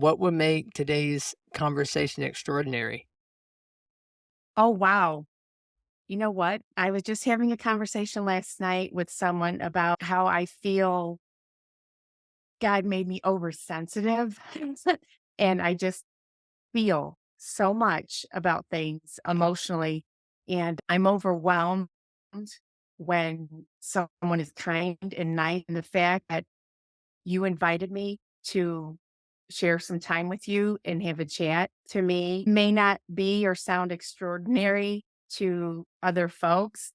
What would make today's conversation extraordinary? Oh, wow. You know what? I was just having a conversation last night with someone about how I feel God made me oversensitive. And I just feel so much about things emotionally. And I'm overwhelmed when someone is kind and nice. And the fact that you invited me to share some time with you and have a chat to me may not be or sound extraordinary to other folks,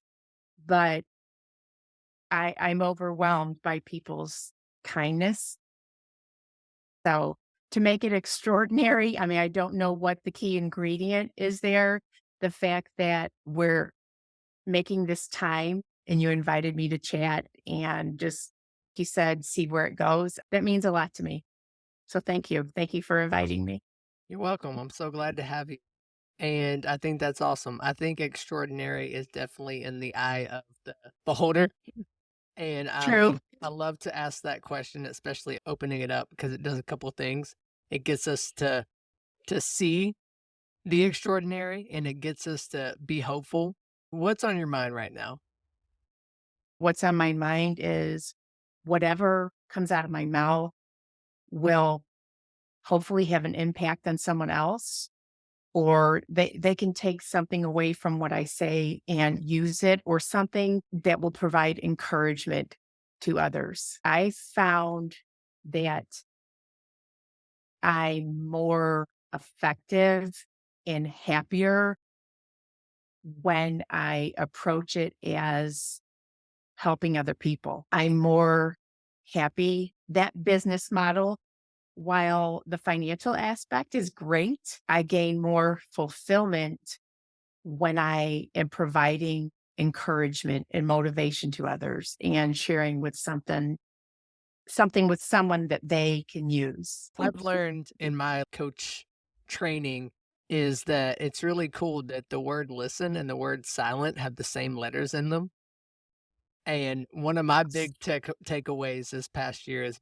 but I'm overwhelmed by people's kindness. So to make it extraordinary, I mean, I don't know what the key ingredient is there. The fact that we're making this time and you invited me to chat and just, you said, see where it goes. That means a lot to me. So thank you. Thank you for inviting me. You're welcome. I'm so glad to have you. And I think that's awesome. I think extraordinary is definitely in the eye of the beholder. And True. I love to ask that question, especially opening it up because it does a couple things. It gets us to see the extraordinary and it gets us to be hopeful. What's on your mind right now? What's on my mind is whatever comes out of my mouth will hopefully have an impact on someone else, or they can take something away from what I say and use it, or something that will provide encouragement to others. I found that I'm more effective and happier when I approach it as helping other people. I'm more happy. That business model, while the financial aspect is great, I gain more fulfillment when I am providing encouragement and motivation to others and sharing with something with someone that they can use. I've learned in my coach training is that it's really cool that the word listen and the word silent have the same letters in them. And one of my big takeaways this past year is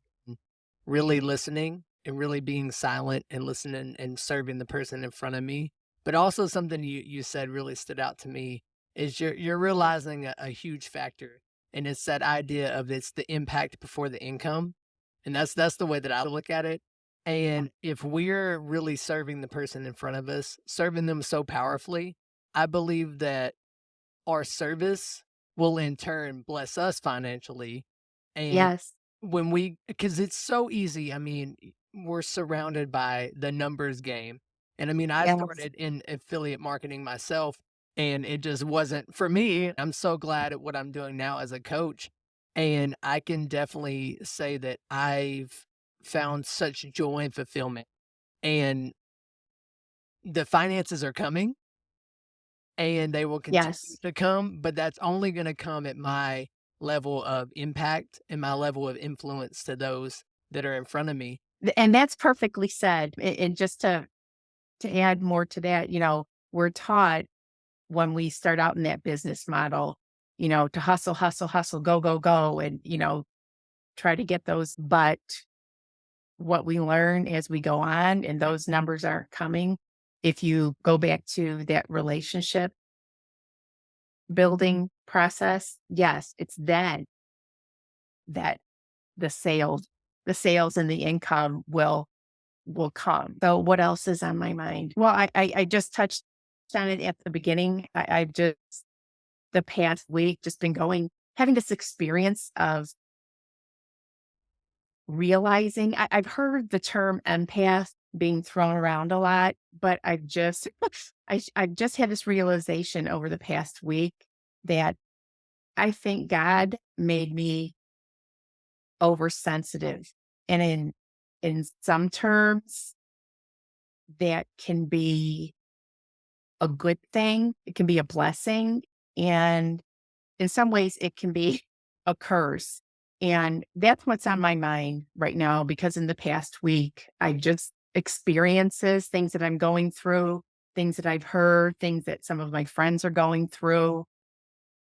really listening and really being silent and listening and serving the person in front of me. But also something you said really stood out to me is you're realizing a huge factor, and it's that idea of it's the impact before the income, and that's the way that I look at it. And if we're really serving the person in front of us, serving them so powerfully, I believe that our service will in turn bless us financially. And Yes. when we, because it's so easy, I mean, we're surrounded by the numbers game. And I mean, I Yes. started in affiliate marketing myself, and it just wasn't for me. I'm so glad at what I'm doing now as a coach. And I can definitely say that I've found such joy and fulfillment. And the finances are coming and they will continue Yes. to come, but that's only gonna come at my level of impact and my level of influence to those that are in front of me. And that's perfectly said. And just to add more to that, we're taught when we start out in that business model, to hustle, hustle, hustle, go, go, go, and, try to get those. But what we learn as we go on and those numbers aren't coming, if you go back to that relationship building process, yes, it's then that the sales, the sales and the income will come. So what else is on my mind? Well, I just touched on it at the beginning. I've just the past week just been having this experience of realizing I've heard the term empath being thrown around a lot, but I've just I've just had this realization over the past week that I think God made me oversensitive. And in some terms, that can be a good thing. It can be a blessing. And in some ways, it can be a curse. And that's what's on my mind right now, because in the past week, I've just experiences, things that I'm going through, things that I've heard, things that some of my friends are going through.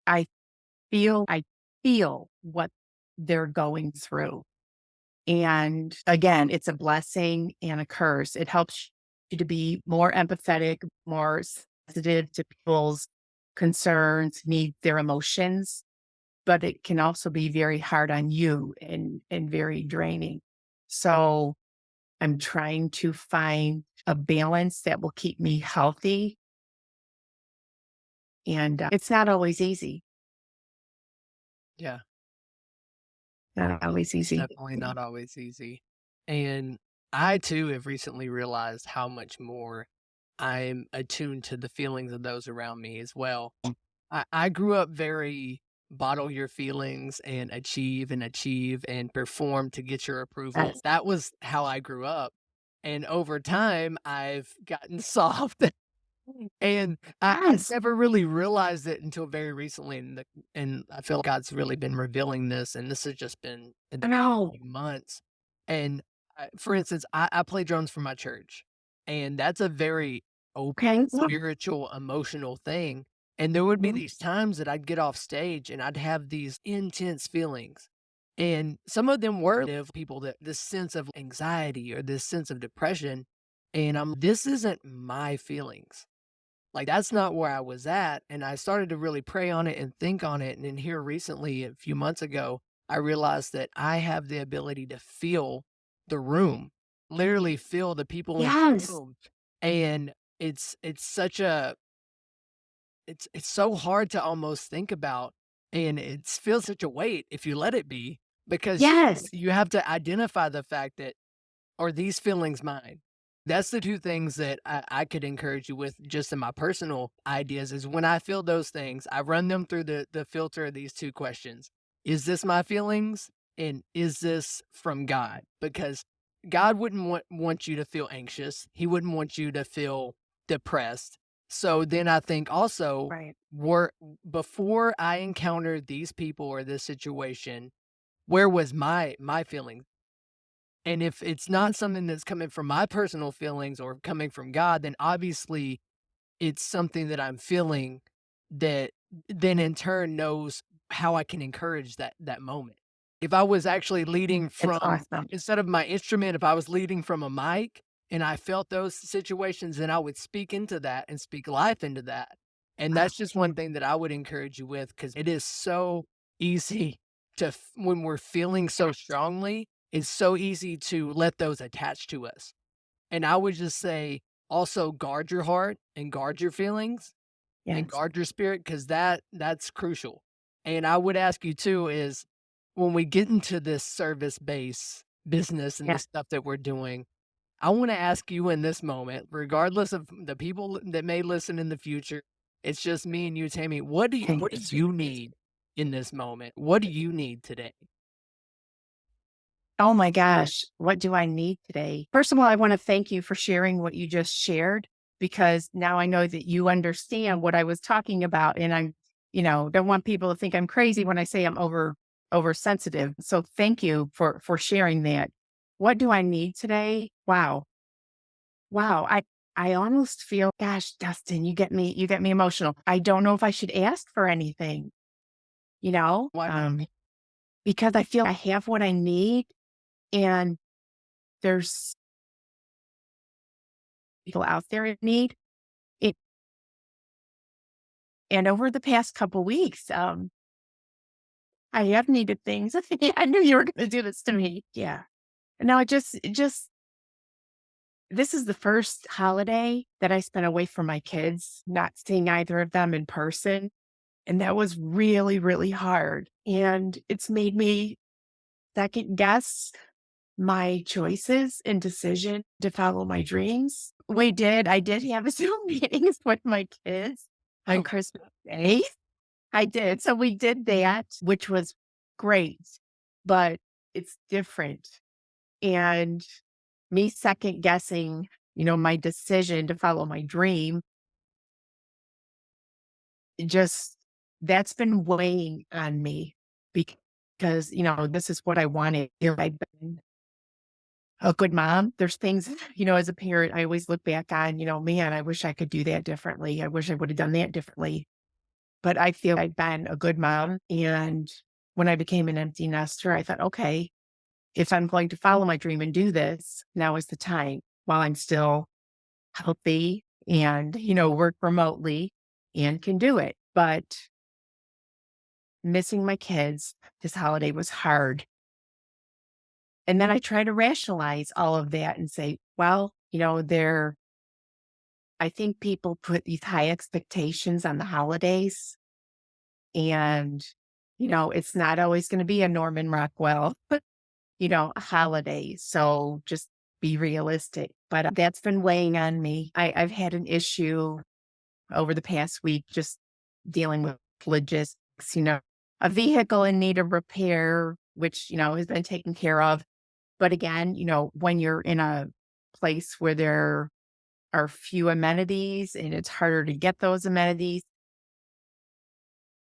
I I feel what they're going through. And again, it's a blessing and a curse. It helps you to be more empathetic, more sensitive to people's concerns, needs, their emotions, but it can also be very hard on you and very draining. So I'm trying to find a balance that will keep me healthy. And it's not always easy. Yeah. Not always It's easy. definitely not always easy. And I too have recently realized how much more I'm attuned to the feelings of those around me as well. I grew up very bottle your feelings and achieve and perform to get your approval. Yes. That was how I grew up. And over time, I've gotten soft. And I Yes. never really realized it until very recently, and I feel like God's really been revealing this, and this has just been in I the know. few months. And, for instance, I play drums for my church, and that's a very open, Okay. Yeah. spiritual, emotional thing, and there would be Mhm. these times that I'd get off stage, and I'd have these intense feelings, and some of them were people that this sense of anxiety or this sense of depression, and "This isn't my feelings." Like, that's not where I was at, and I started to really pray on it and think on it, and then here recently, a few months ago, I realized that I have the ability to feel the room, literally feel the people in the Yes. room, and it's such a it's so hard to almost think about, and it feels such a weight if you let it be, because Yes. you have to identify the fact that are these feelings mine? That's the 2 things that I could encourage you with just in my personal ideas is when I feel those things, I run them through the filter of these 2 questions. Is this my feelings? And is this from God? Because God wouldn't want you to feel anxious. He wouldn't want you to feel depressed. So then I think also Right. were before I encountered these people or this situation, where was my feeling? And if it's not something that's coming from my personal feelings or coming from God, then obviously it's something that I'm feeling that then in turn knows how I can encourage that moment. If I was actually leading It's from awesome. instead of my instrument, if I was leading from a mic and I felt those situations, then I would speak into that and speak life into that. And Wow. that's just one thing that I would encourage you with because it is so easy when we're feeling so strongly, it's so easy to let those attach to us. And I would just say also guard your heart and guard your feelings and Yes. guard your spirit because that's crucial. And I would ask you too is when we get into this service based business and the Yeah. stuff that we're doing, I want to ask you in this moment, regardless of the people that may listen in the future, it's just me and you, Tammy. Okay. What do you need in this moment? What do you need today? Oh my gosh, what do I need today? First of all, I want to thank you for sharing what you just shared because now I know that you understand what I was talking about and don't want people to think I'm crazy when I say I'm oversensitive. So thank you for sharing that. What do I need today? Wow. Wow. I almost feel, gosh, Dustin, you get me emotional. I don't know if I should ask for anything, you know? Why not? Because I feel I have what I need and there's people out there in need. It and over the past couple weeks, I have needed things. I knew you were gonna do this to me. Yeah. No, it just this is the first holiday that I spent away from my kids, not seeing either of them in person. And that was really, really hard. And it's made me second guess my choices and decision to follow my dreams. I did have a Zoom meetings with my kids on Okay. Christmas Day. I did. So we did that, which was great, but it's different. And me second guessing, my decision to follow my dream, just that's been weighing on me because, this is what I wanted. I've been a good mom. There's things, as a parent, I always look back on, man, I wish I could do that differently. I wish I would have done that differently. But I feel I've been a good mom. And when I became an empty nester, I thought, okay. if I'm going to follow my dream and do this, now is the time while I'm still healthy and, work remotely and can do it. But missing my kids this holiday was hard. And then I try to rationalize all of that and say, well, I think people put these high expectations on the holidays and, it's not always going to be a Norman Rockwell, holiday. So just be realistic. But that's been weighing on me. I've had an issue over the past week just dealing with logistics, a vehicle in need of repair, which, has been taken care of. But again, when you're in a place where there are few amenities and it's harder to get those amenities,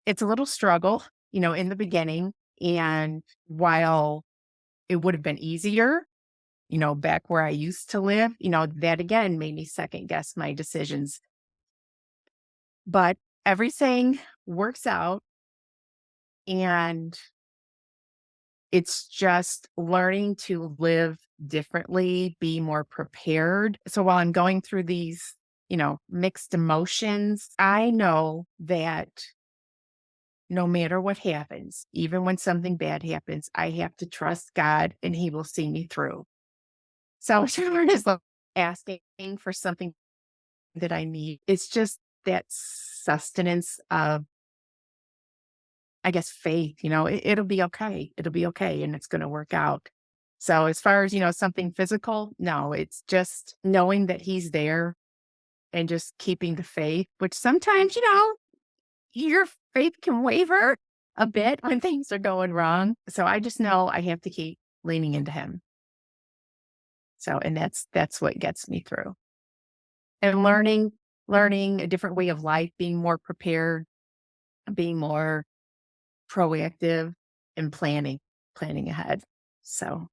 it's a little struggle, in the beginning. And while it would have been easier, back where I used to live, that again made me second guess my decisions. But everything works out and it's just learning to live differently, be more prepared. So while I'm going through these, mixed emotions, I know that no matter what happens, even when something bad happens, I have to trust God and He will see me through. So as far as like asking for something that I need, it's just that sustenance of, I guess, faith, it'll be okay. It'll be okay. And it's going to work out. So as far as, something physical, no, it's just knowing that He's there and just keeping the faith, which sometimes, your faith can waver a bit when things are going wrong. So I just know I have to keep leaning into Him. So, and that's what gets me through. And learning a different way of life, being more prepared, being more proactive and planning ahead. So,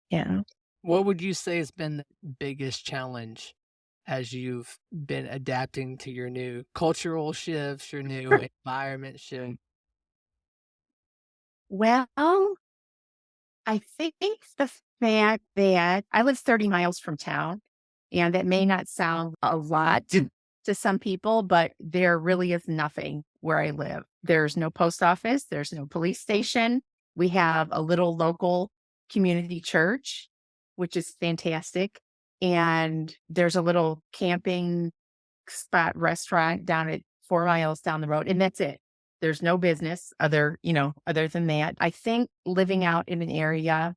yeah. What would you say has been the biggest challenge as you've been adapting to your new cultural shifts, your new environment shift? Well, I think the fact that I live 30 miles from town, and that may not sound a lot to some people, but there really is nothing where I live. There's no post office, there's no police station. We have a little local community church, which is fantastic. And there's a little camping spot restaurant down at 4 miles down the road, and that's it. There's no business other than that. I think living out in an area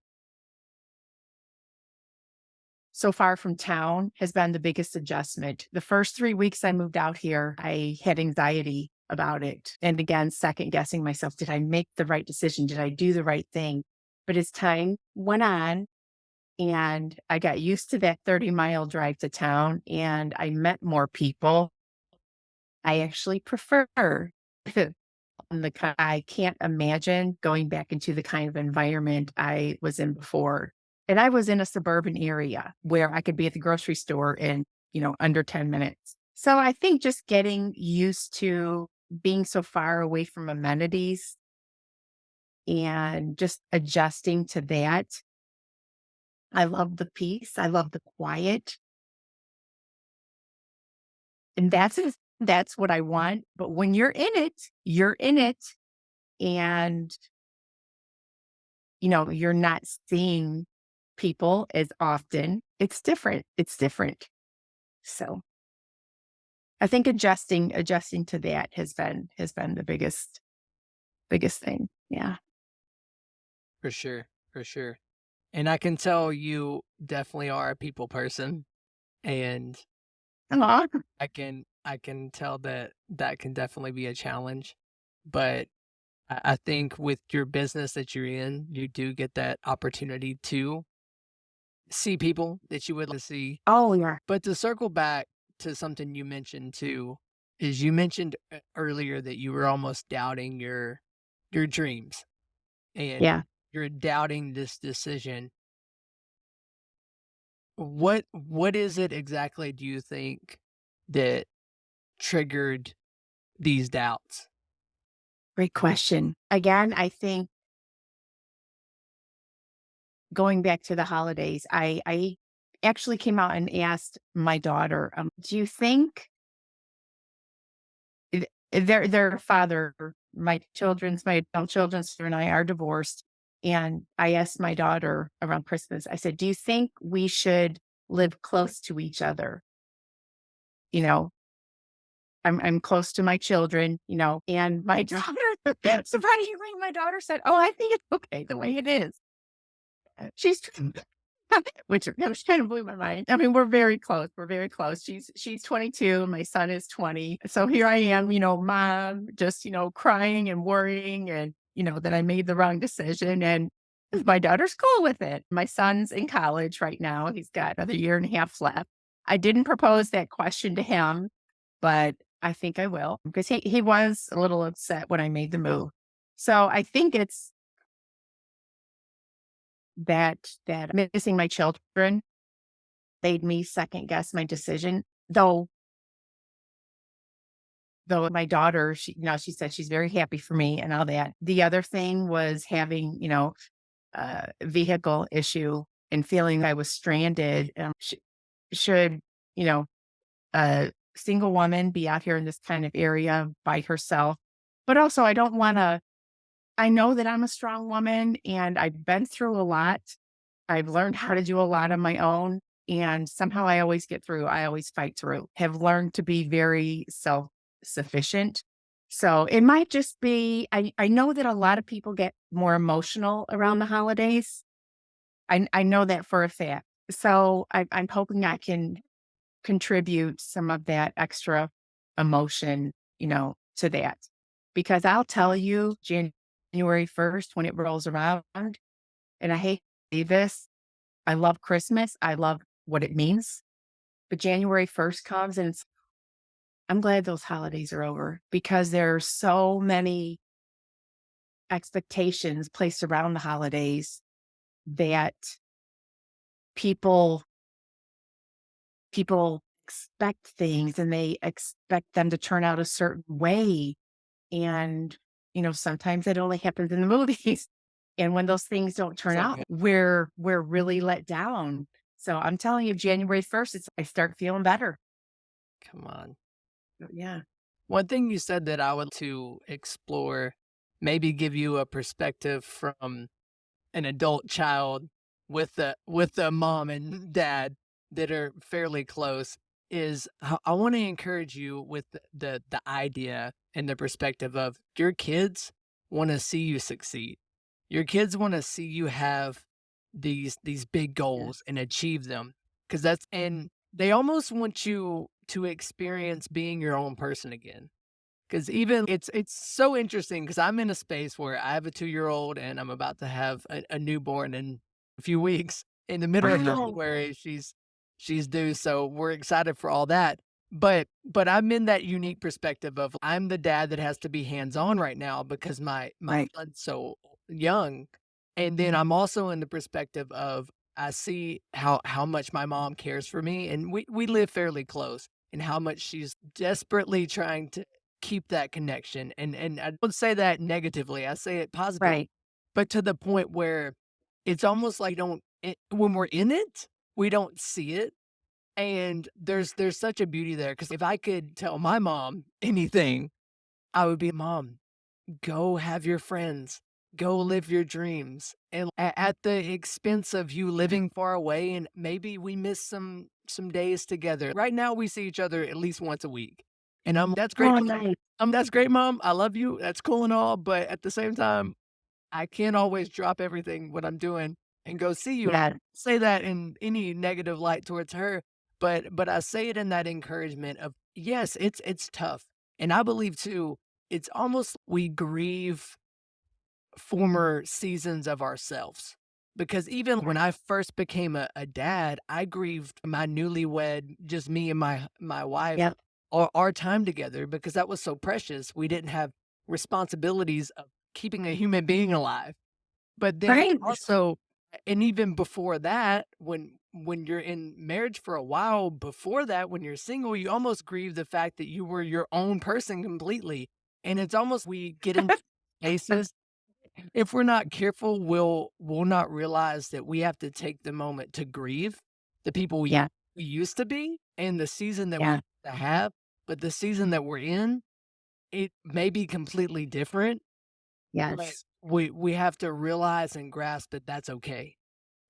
so far from town has been the biggest adjustment. The first 3 weeks I moved out here, I had anxiety about it. And again, second guessing myself, did I make the right decision? Did I do the right thing? But as time went on and I got used to that 30-mile drive to town and I met more people, I actually prefer I can't imagine going back into the kind of environment I was in before. And I was in a suburban area where I could be at the grocery store in, under 10 minutes. So I think just getting used to being so far away from amenities and just adjusting to that. I love the peace. I love the quiet. And that's what I want. But when you're in it, you're in it. And you're not seeing people as often. It's different. It's different. So I think adjusting to that has been the biggest thing. Yeah. For sure, for sure. And I can tell you definitely are a people person, and Aw. I can tell that that can definitely be a challenge. But I think with your business that you're in, you do get that opportunity to see people that you would like to see. Oh, yeah. But to circle back to something you mentioned too, is you mentioned earlier that you were almost doubting your dreams and Yeah. you're doubting this decision. What is it exactly do you think that triggered these doubts? Great question. Again, I think going back to the holidays, I actually came out and asked my daughter, "Do you think their father, my adult children's sister and I are divorced?" And I asked my daughter around Christmas, I said, "Do you think we should live close to each other?" You know, I'm close to my children, and my daughter, surprisingly, my daughter said, "Oh, I think it's okay the way it is." She's which kind of blew my mind. I mean, we're very close. We're very close. She's 22, and my son is 20. So here I am, mom, just crying and worrying, and that I made the wrong decision. And my daughter's cool with it. My son's in college right now. He's got another year and a half left. I didn't propose that question to him, but I think I will because he was a little upset when I made the move. So I think it's that missing my children made me second guess my decision, though my daughter, she said she's very happy for me and all that. The other thing was having, a vehicle issue and feeling I was stranded. Should, you know, a single woman be out here in this kind of area by herself? But also, I don't want to, I know that I'm a strong woman and I've been through a lot. I've learned how to do a lot on my own. And somehow I always get through. I always fight through. Have learned to be very self sufficient. So it might just be, I know that a lot of people get more emotional around the holidays. I know that for a fact. So I'm hoping I can contribute some of that extra emotion, to that. Because I'll tell you, January 1st, when it rolls around, and I hate to say this, I love Christmas. I love what it means. But January 1st comes and I'm glad those holidays are over because there are so many expectations placed around the holidays that people people expect things and they expect them to turn out a certain way. And, sometimes it only happens in the movies. And when those things don't turn out, Exactly. we're really let down. So I'm telling you, January 1st, I start feeling better. Come on. Yeah. One thing you said that I would to explore, maybe give you a perspective from an adult child with a mom and dad that are fairly close is I want to encourage you with the idea and the perspective of your kids want to see you succeed. Your kids want to see you have these big Yeah. goals and achieve them because that's and they almost want you to experience being your own person again. 'Cause even it's so interesting because 'cause I'm in a space where I have a 2-year-old and I'm about to have a newborn in a few weeks. In the middle of Wow. January, she's due, so we're excited for all that. But I'm in that unique perspective of I'm the dad that has to be hands-on right now because my Right. son's so young, and then I'm also in the perspective of I see how much my mom cares for me, and we live fairly close, and how much she's desperately trying to keep that connection, and I don't say that negatively, I say it positive, Right. but to the point where it's almost like don't when we're in it, we don't see it, and there's such a beauty there. Because if I could tell my mom anything, I would be, "Mom, go have your friends, go live your dreams, and at the expense of you living far away, and maybe we miss some days together. Right now, we see each other at least once a week, and that's great, Oh, mom. nice. That's great, mom. I love you. That's cool and all, but at the same time, I can't always drop everything what I'm doing and go see you." Yeah. Say that in any negative light towards her, but I say it in that encouragement of, yes, it's tough, and I believe too, it's almost we grieve former seasons of ourselves. Because even when I first became a dad, I grieved my newlywed, just me and my wife, Yep. our time together because that was so precious. We didn't have responsibilities of keeping a human being alive. But then Right. also and even before that, when you're in marriage for a while, before that, when you're single, you almost grieve the fact that you were your own person completely. And it's almost we get into spaces if we're not careful, we'll not realize that we have to take the moment to grieve the people Yeah, we used to be and the season that we yeah, used to have, but the season that we're in, it may be completely different, but yes, we have to realize and grasp that that's okay.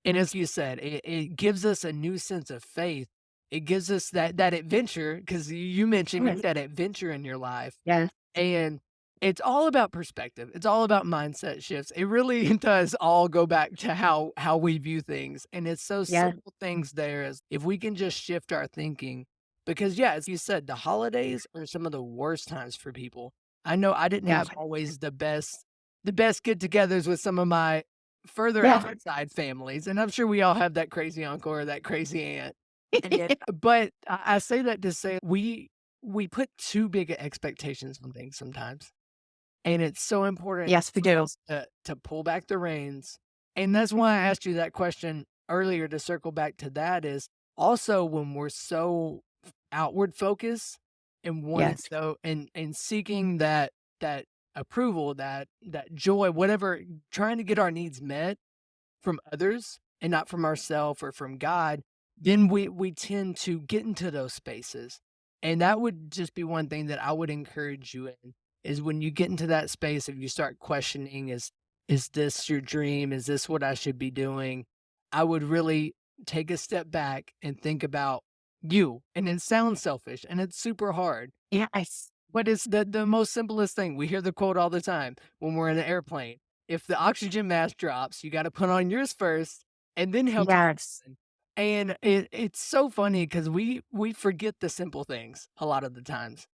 And as you said, it gives us a new sense of faith. It gives us that adventure because you mentioned you yes, had that adventure in your life, yes, and it's all about perspective. It's all about mindset shifts. It really does all go back to how we view things, and it's so yes, simple things there as if we can just shift our thinking because, yeah, as you said, the holidays are some of the worst times for people. I know I didn't yeah, have always the best get-togethers with some of my further yeah. outside families, and I'm sure we all have that crazy uncle or that crazy aunt. And but I say that to say we put too big of expectations on things sometimes, and it's so important Yes, we do. to pull back the reins, and that's why I asked you that question earlier to circle back to that is also when we're so outward focused and wanting Yes, so and seeking that approval, that joy, whatever, trying to get our needs met from others and not from ourselves or from God, then we tend to get into those spaces. And that would just be one thing that I would encourage you in is when you get into that space, if you start questioning, is this your dream? Is this what I should be doing? I would really take a step back and think about you. And it sounds selfish and it's super hard. yes, But it's the most simplest thing. We hear the quote all the time when we're in an airplane. If the oxygen mask drops, you gotta put on yours first and then help yes, your. And it's so funny because we forget the simple things a lot of the times,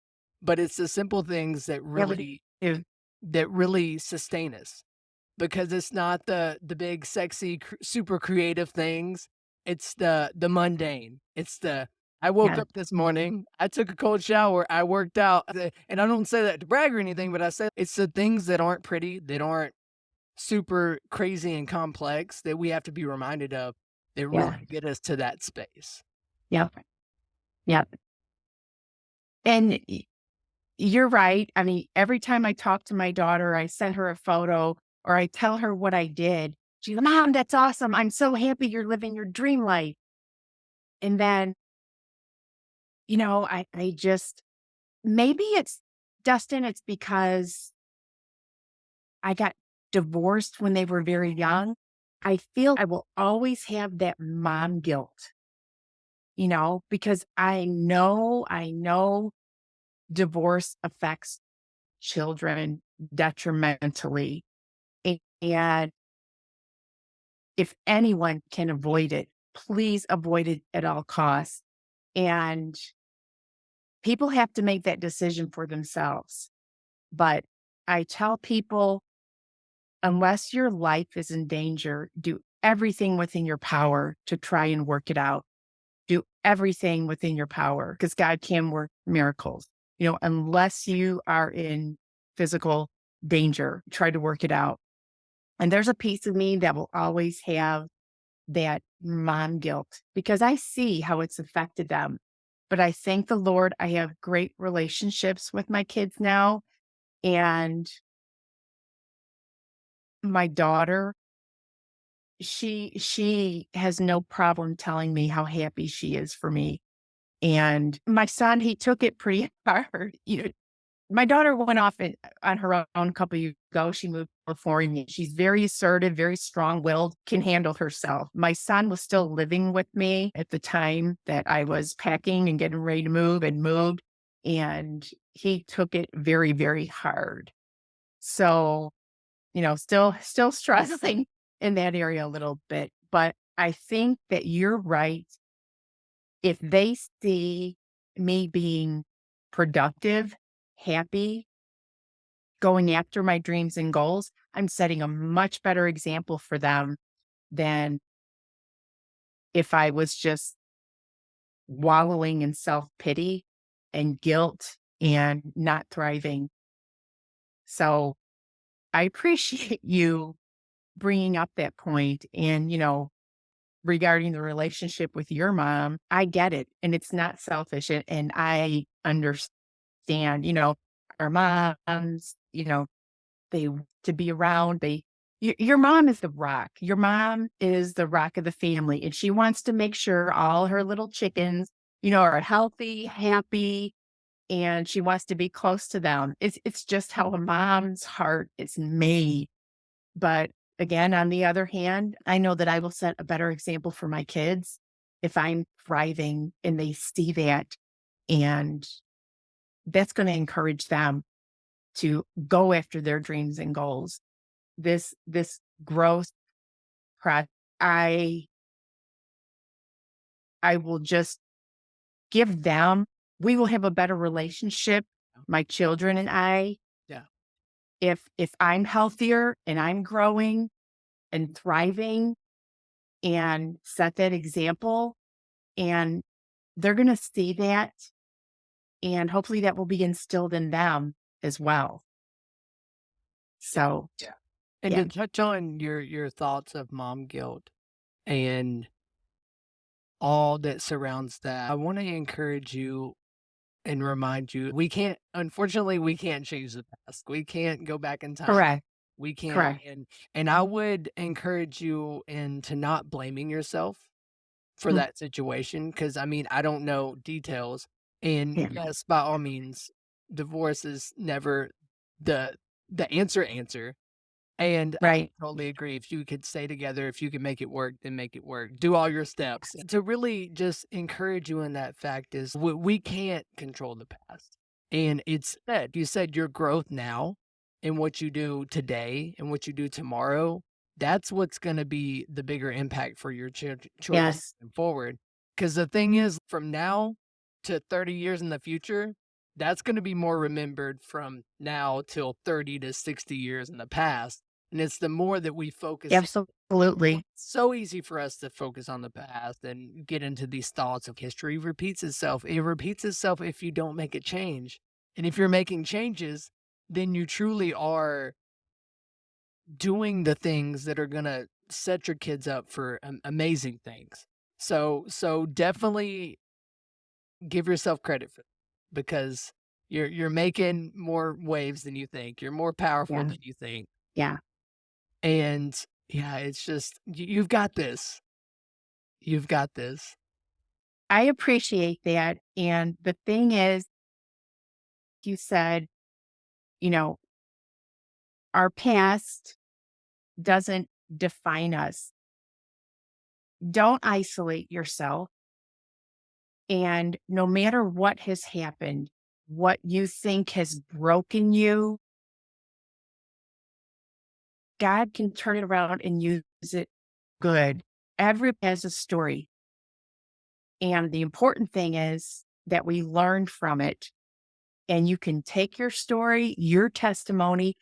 but it's the simple things really do. that really sustain us because it's not the big, sexy, super creative things. It's the mundane. It's the I woke Yeah, up this morning, I took a cold shower, I worked out, and I don't say that to brag or anything, but I say it's the things that aren't pretty, that aren't super crazy and complex that we have to be reminded of that really yeah, get us to that space. yep, yep. And you're right. I mean, every time I talk to my daughter, I send her a photo or I tell her what I did. She's like, Mom, that's awesome. I'm so happy you're living your dream life. And then, I just, maybe it's Dustin, it's because I got divorced when they were very young. I feel I will always have that mom guilt, because I know divorce affects children detrimentally. And if anyone can avoid it, please avoid it at all costs. And people have to make that decision for themselves. But I tell people, unless your life is in danger, do everything within your power to try and work it out. Do everything within your power because God can work miracles. Unless you are in physical danger, try to work it out. And there's a piece of me that will always have that mom guilt because I see how it's affected them. But I thank the Lord I have great relationships with my kids now. And my daughter, she has no problem telling me how happy she is for me. And my son, he took it pretty hard. My daughter went off on her own a couple of years ago. She moved before me. She's very assertive, very strong-willed, can handle herself. My son was still living with me at the time that I was packing and getting ready to move and moved, and he took it very, very hard. So, still struggling in that area a little bit, but I think that you're right. If they see me being productive, happy, going after my dreams and goals, I'm setting a much better example for them than if I was just wallowing in self-pity and guilt and not thriving. So I appreciate you bringing up that point and, regarding the relationship with your mom, I get it. And it's not selfish. And I understand, our moms, They want to be around. Your mom is the rock. Your mom is the rock of the family, and she wants to make sure all her little chickens, are healthy, happy, and she wants to be close to them. It's just how a mom's heart is made. But again, on the other hand, I know that I will set a better example for my kids if I'm thriving and they see that. And that's going to encourage them to go after their dreams and goals. This growth process, I I will just give them we will have a better relationship, my children and I, Yeah. if I'm healthier and I'm growing and thriving and set that example, and they're gonna see that, and hopefully that will be instilled in them as well. Yeah. So, Yeah. And yeah. to touch on your thoughts of mom guilt and all that surrounds that, I want to encourage you and remind you we can't change the past. We can't go back in time. Correct, We can't correct. and I would encourage you into not blaming yourself for Mm, that situation because I mean, I don't know details. And yeah, yes, by all means, divorce is never the answer. And I right. totally agree. If you could stay together, if you can make it work, then make it work. Do all your steps. To really just encourage you in that fact is we can't control the past. And it's that you said your growth now and what you do today and what you do tomorrow, that's what's going to be the bigger impact for your children Yes, moving forward. Because the thing is, from now to 30 years in the future, that's going to be more remembered from now till 30 to 60 years in the past and it's the more that we focus absolutely. it's so easy for us to focus on the past and get into these thoughts of history repeats itself. It repeats itself if you don't make a change. And if you're making changes, then you truly are doing the things that are going to set your kids up for amazing things. So definitely give yourself credit for because you're making more waves than you think. You're more powerful Yeah, than you think. yeah. And yeah, it's just you've got this. You've got this. I appreciate that, and the thing is, you said, you know, our past doesn't define us. Don't isolate yourself. And no matter what has happened, what you think has broken you, God can turn it around and use it good. Every has a story. And the important thing is that we learn from it. And you can take your story, your testimony,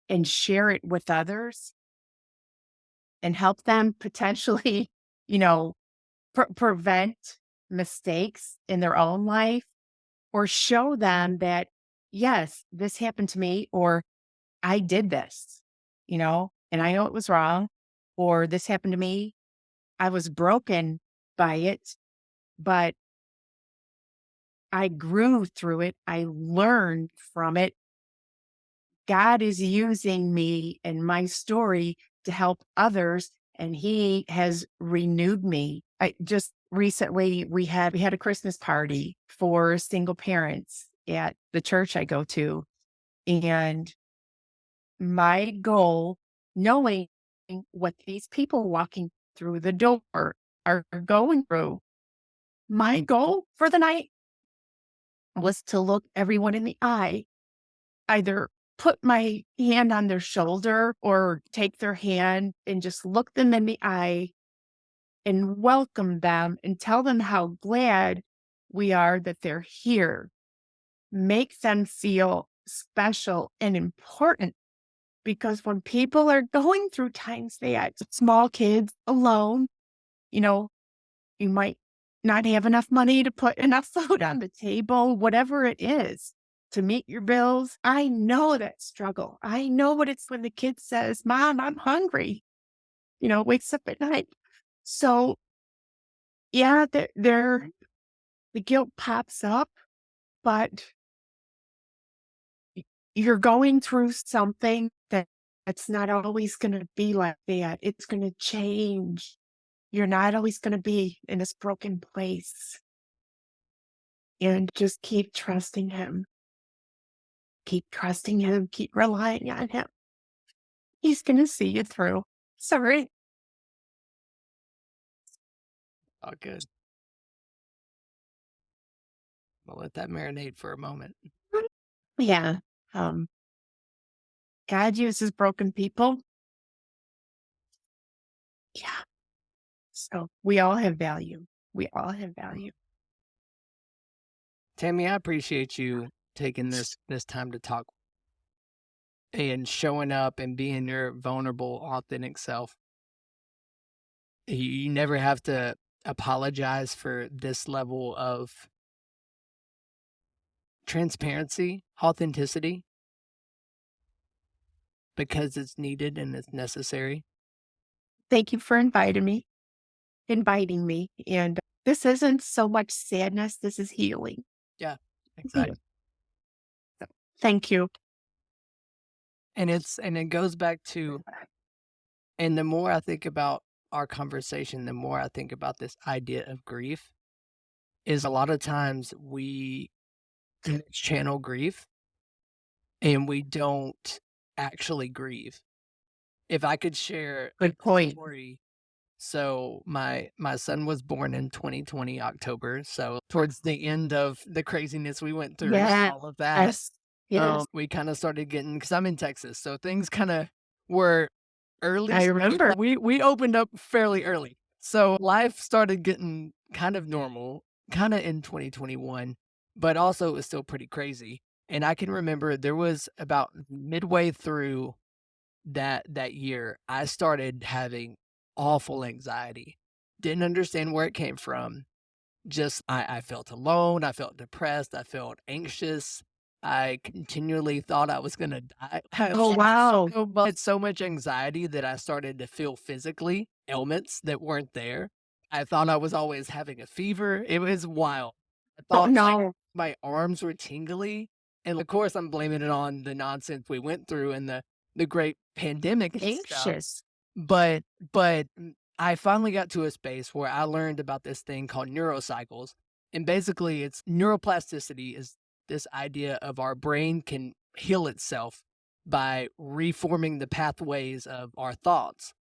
and share it with others and help them potentially, you know, prevent mistakes in their own life or show them that, yes, this happened to me, or I did this, and I know it was wrong, or this happened to me. I was broken by it, but I grew through it. I learned from it. God is using me and my story to help others, and He has renewed me. I just recently we had a Christmas party for single parents at the church I go to, and my goal, knowing what these people walking through the door are going through, my goal for the night was to look everyone in the eye, either put my hand on their shoulder or take their hand and just look them in the eye and welcome them and tell them how glad we are that they're here. Make them feel special and important. Because when people are going through times they had small kids alone, you know, you might not have enough money to put enough food on the table, whatever it is to meet your bills. I know that struggle. I know what it's when the kid says, Mom, I'm hungry, wakes up at night. So, yeah, the guilt pops up, but you're going through something that's not always gonna be like that. It's gonna change. You're not always gonna be in this broken place. And just keep trusting him. Keep trusting him. Keep relying on him. He's gonna see you through. Sorry. All good. I'll let that marinate for a moment. Yeah. Um, God uses broken people. Yeah. So we all have value. We all have value. Tammy, I appreciate you taking this time to talk and showing up and being your vulnerable, authentic self. You never have to apologize for this level of transparency, authenticity, because it's needed and it's necessary. Thank you for inviting me. And this isn't so much sadness. This is healing. Yeah, Yeah. exactly. Thank you. And it goes back to, and the more I think about our conversation, the more I think about this idea of grief is a lot of times we channel grief and we don't actually grieve. If I could share Good a point. story. So my son was born in 2020 October. So towards the end of the craziness we went through, Yeah. all of that, Yes. Yes. we kind of started getting, because I'm in Texas, so things kind of were early I stage. remember. Like we opened up fairly early, so life started getting kind of normal, kind of in 2021, but also it was still pretty crazy. And I can remember there was about midway through that year, I started having awful anxiety. Didn't understand where it came from. Just I felt alone, I felt depressed, I felt anxious. I continually thought I was gonna die. Oh, wow. I had so much anxiety that I started to feel physically ailments that weren't there. I thought I was always having a fever. It was wild. I Oh, thought no. my arms were tingly, and of course, I'm blaming it on the nonsense we went through and the great pandemic and stuff. Anxious. But I finally got to a space where I learned about this thing called neurocycles, and basically, it's neuroplasticity is this idea of our brain can heal itself by reforming the pathways of our thoughts.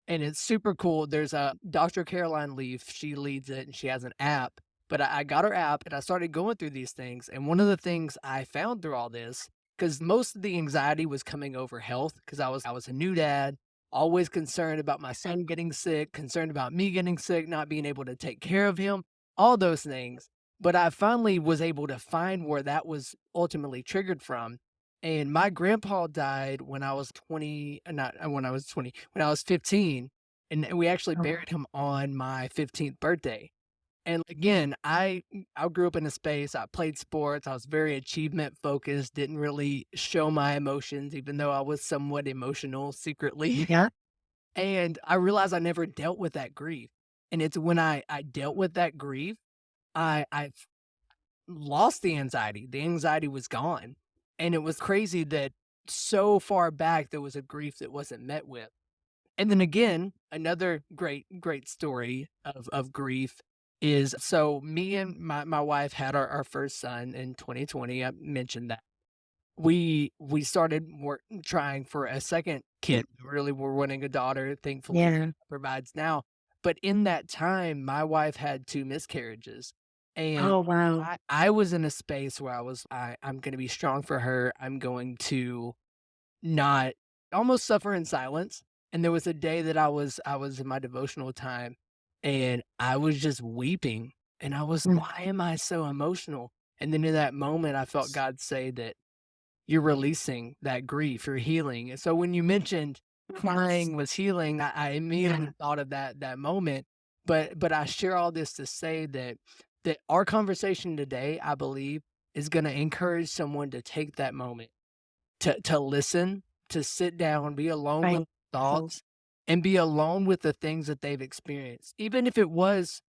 And it's super cool. There's a Dr. Caroline Leaf, she leads it and she has an app. But I got her app and I started going through these things. And one of the things I found through all this, because most of the anxiety was coming over health, because I was a new dad, always concerned about my son getting sick, concerned about me getting sick, not being able to take care of him, all those things. But I finally was able to find where that was ultimately triggered from. And my grandpa died when I was 20, not when I was 20, when I was 15, and we actually Oh, buried him on my 15th birthday. And again, I grew up in a space, I played sports, I was very achievement focused, didn't really show my emotions, even though I was somewhat emotional secretly. yeah. And I realized I never dealt with that grief. And it's when I dealt with that grief, I lost the anxiety. The anxiety was gone. And it was crazy that so far back there was a grief that wasn't met with. And then again, another great story of grief is, so me and my wife had our first son in 2020. I mentioned that. We started trying for a second kid. Really, we're wanting a daughter. Thankfully, Yeah. provides now. But in that time, my wife had two miscarriages, and Oh, wow. I was in a space where I'm going to be strong for her. I'm going to not almost suffer in silence. And there was a day that I was in my devotional time and I was just weeping and I was, Mm. why am I so emotional? And then in that moment I felt God say that you're releasing that grief, you're healing. And so when you mentioned crying was healing, I Yeah. immediately thought of that moment. But I share all this to say that our conversation today, I believe, is gonna encourage someone to take that moment to listen, to sit down, be alone with Right. So, thoughts, and be alone with the things that they've experienced, even if it was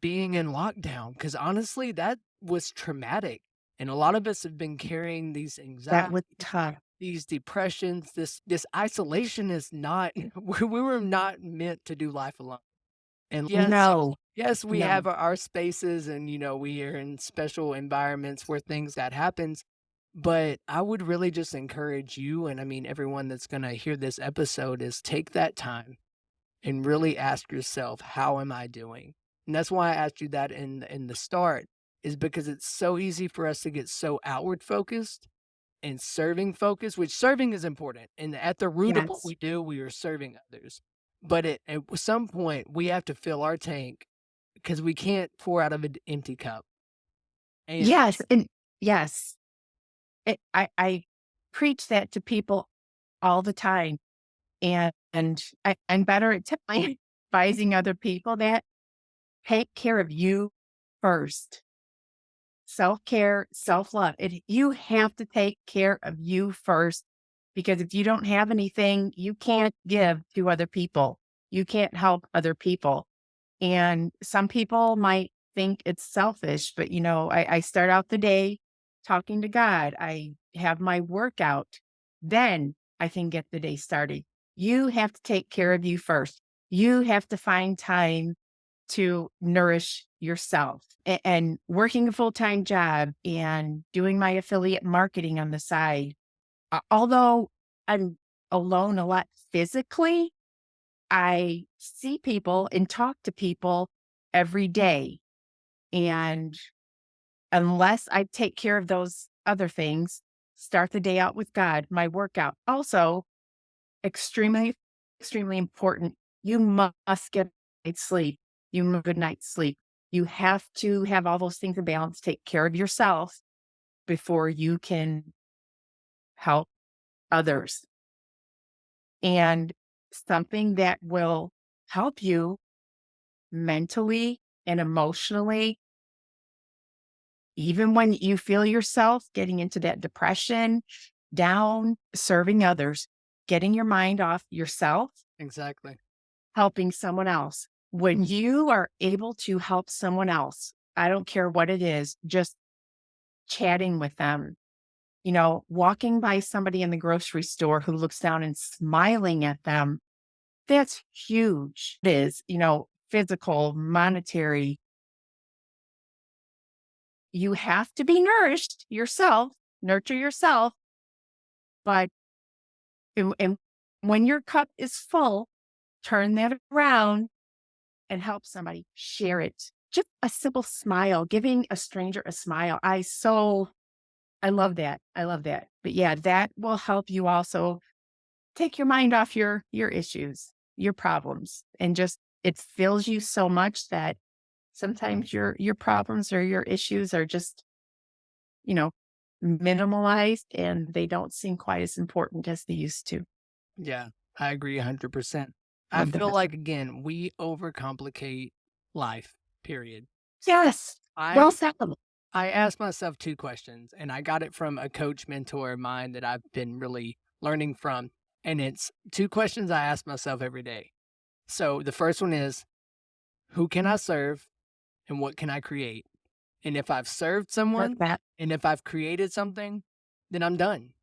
being in lockdown. Because honestly, that was traumatic. And a lot of us have been carrying these That anxiety, was tough. these depressions, this isolation is not we were not meant to do life alone. And No, yes, we no. have our spaces and, we are in special environments where things that happens, but I would really just encourage you, and I mean everyone that's gonna hear this episode, is take that time and really ask yourself, "How am I doing?" And that's why I asked you that in the start, is because it's so easy for us to get so outward focused and serving focused, which serving is important, and at the root of what Yes. we do, we are serving others. But at some point, we have to fill our tank because we can't pour out of an empty cup. And Yes, and yes. I preach that to people all the time, and I'm better at advising other people that take care of you first. Self-care, self-love. You have to take care of you first because if you don't have anything, you can't give to other people. You can't help other people. And some people might think it's selfish, but I start out the day talking to God. I have my workout. Then I can get the day started. You have to take care of you first. You have to find time to nourish yourself. And working a full time job and doing my affiliate marketing on the side, although I'm alone a lot physically, I see people and talk to people every day. And unless I take care of those other things, start the day out with God, my workout. Also, extremely, extremely important. You must get night's sleep. Good night's sleep. You have to have all those things in balance. Take care of yourself before you can help others. And something that will help you mentally and emotionally, even when you feel yourself getting into that depression, down, serving others, getting your mind off yourself, exactly. helping someone else. When you are able to help someone else, I don't care what it is, just chatting with them, walking by somebody in the grocery store who looks down and smiling at them, that's huge. It is, physical, monetary. You have to be nourished yourself, nurture yourself, but and when your cup is full, turn that around and help somebody, share it. Just a simple smile, giving a stranger a smile. I love that. I love that. But yeah, that will help you also take your mind off your issues, your problems, and just it fills you so much that sometimes your problems or your issues are just, you know, minimalized and they don't seem quite as important as they used to. Yeah, I agree 100%. I Love feel that. like, again, we overcomplicate life, period. Yes. I Well said. I asked myself 2 questions, and I got it from a coach mentor of mine that I've been really learning from, and it's 2 questions I ask myself every day. So, the first one is, "Who can I serve, and what can I create?" And if I've served Love someone, that. and if I've created something, then I'm done.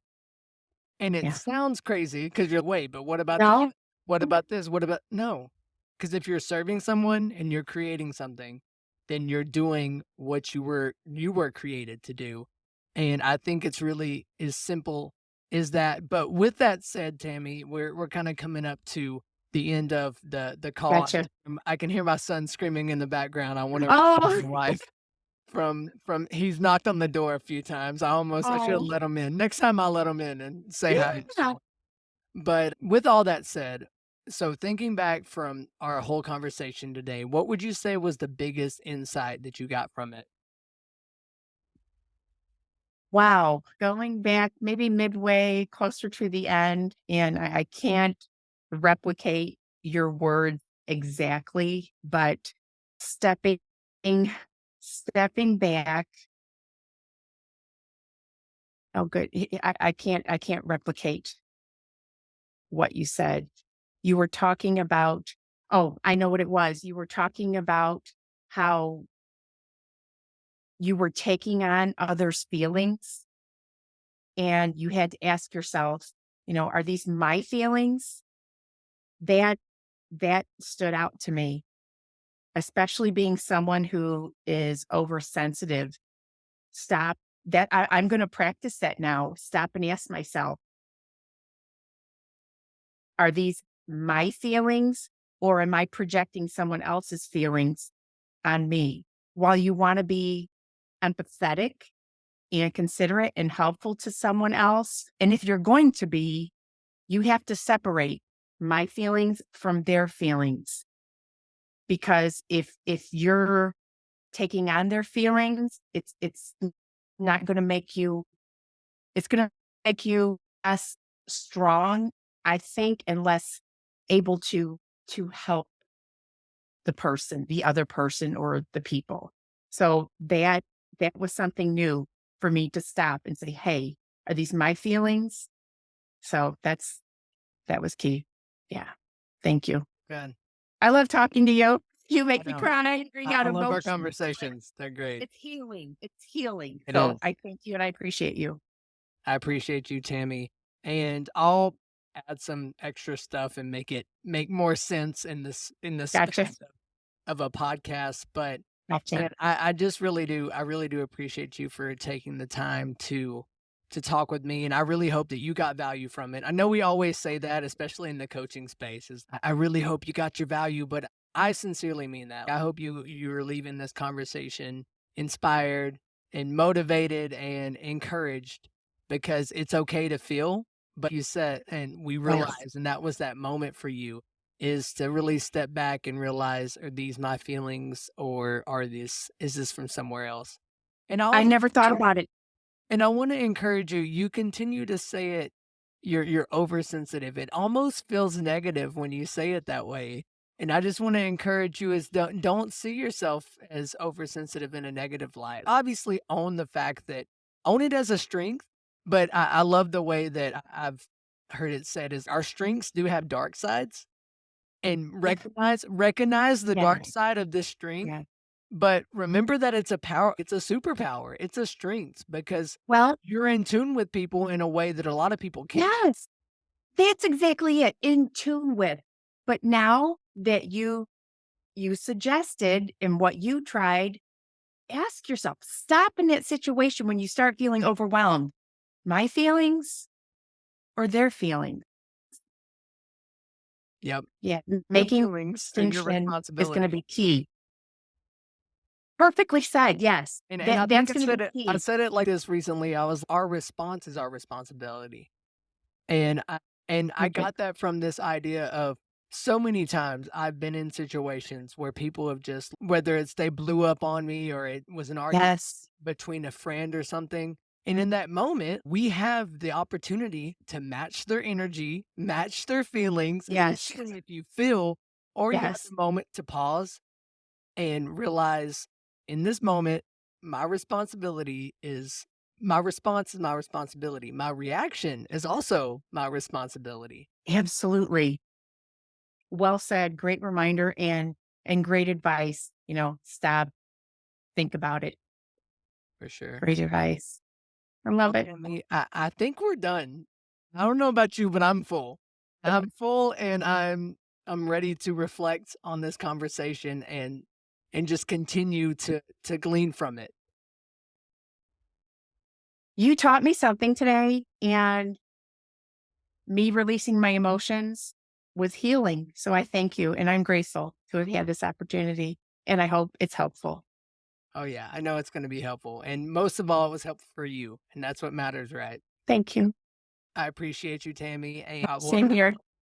And it Yeah. sounds crazy because 'cause you're, "Wait, but what about this? No. What about this? What about" No, because if you're serving someone and you're creating something, then you're doing what you were created to do, and I think it's really as simple as that. But with that said, Tammy, we're kinda coming up to the end of the call. Gotcha. I can hear my son screaming in the background. I wanna Oh. my wife from he's knocked on the door a few times. I should have Oh. let him in. Next time I'll let him in and say hi. Yeah. But with all that said, so thinking back from our whole conversation today, what would you say was the biggest insight that you got from it? Wow. Going back maybe midway, closer to the end, and I can't replicate your words exactly, but stepping stepping back. Oh, good. I can't replicate what you said. You were talking about, oh, I know what it was. You were talking about how you were taking on others' feelings and you had to ask yourself, are these my feelings? That that stood out to me, especially being someone who is oversensitive. Stop that. I'm going to practice that now. Stop and ask myself, are these my feelings or am I projecting someone else's feelings on me? While you want to be empathetic and considerate and helpful to someone else, and if you're going to be, you have to separate my feelings from their feelings. Because if you're taking on their feelings, it's not going to make you, it's going to make you less strong, I think, and less able to help the other person or the people. So that was something new for me to stop and say, "Hey, are these my feelings?" So that was key. Yeah. Thank you. Good. I love talking to you. You I make me know. cry, bring I out love our emotions. conversations. They're great. It's healing. It's healing. It So is. I thank you and I appreciate you. I appreciate you, Tammy. And I'll add some extra stuff and make more sense in this Gotcha. span of a podcast. But Gotcha. man, I just I really do appreciate you for taking the time to talk with me. And I really hope that you got value from it. I know we always say that, especially in the coaching space, is I really hope you got your value, but I sincerely mean that. I hope you're leaving this conversation inspired and motivated and encouraged because it's okay to feel. But you said, and we Yes. realized, and that was that moment for you is to really step back and realize, are these my feelings or is this from somewhere else? And I I'll never thought about it. and I want to encourage you, you continue to say it, you're oversensitive. It almost feels negative when you say it that way. And I just want to encourage you is don't see yourself as oversensitive in a negative light. Obviously own the fact that own it as a strength, but I love the way that I've heard it said is our strengths do have dark sides and Yeah. recognize the Yeah. dark side of this strength, Yeah. but remember that it's a superpower, it's a strength because Well, you're in tune with people in a way that a lot of people can't. yes. That's exactly it. In tune with. But now that you suggested and what you tried, ask yourself, stop in that situation when you start feeling overwhelmed. My feelings or their feelings? Yep, Yeah, your making feelings are your distinction is going to responsibility. be key. Perfectly said. Yes, And I think that's going to be I key. said it like this recently, I was our response is our responsibility. And I got Perfect. that from this idea of so many times I've been in situations where people have just whether it's they blew up on me or it was an argument Yes. between a friend or something. And in that moment, we have the opportunity to match their energy, match their feelings, Yes. especially if you feel, or you have Yes. the moment to pause and realize in this moment, my responsibility is my response is my responsibility. My reaction is also my responsibility. Absolutely. Well said. Great reminder and great advice. Stop, think about it. For sure. Great advice. I love Well, it. Tammy, I think we're done. I don't know about you, but I'm full. I'm full and I'm ready to reflect on this conversation and just continue to glean from it. You taught me something today, and me releasing my emotions was healing. So I thank you, and I'm grateful to have had this opportunity, and I hope it's helpful. Oh yeah, I know it's gonna be helpful. And most of all, it was helpful for you. And that's what matters, right? Thank you. I appreciate you, Tammy, and I will Same here.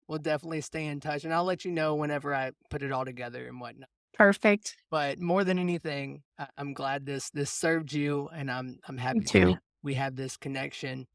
we'll definitely stay in touch, and I'll let you know whenever I put it all together and whatnot. Perfect. But more than anything, I'm glad this served you, and I'm You happy too. we have this connection.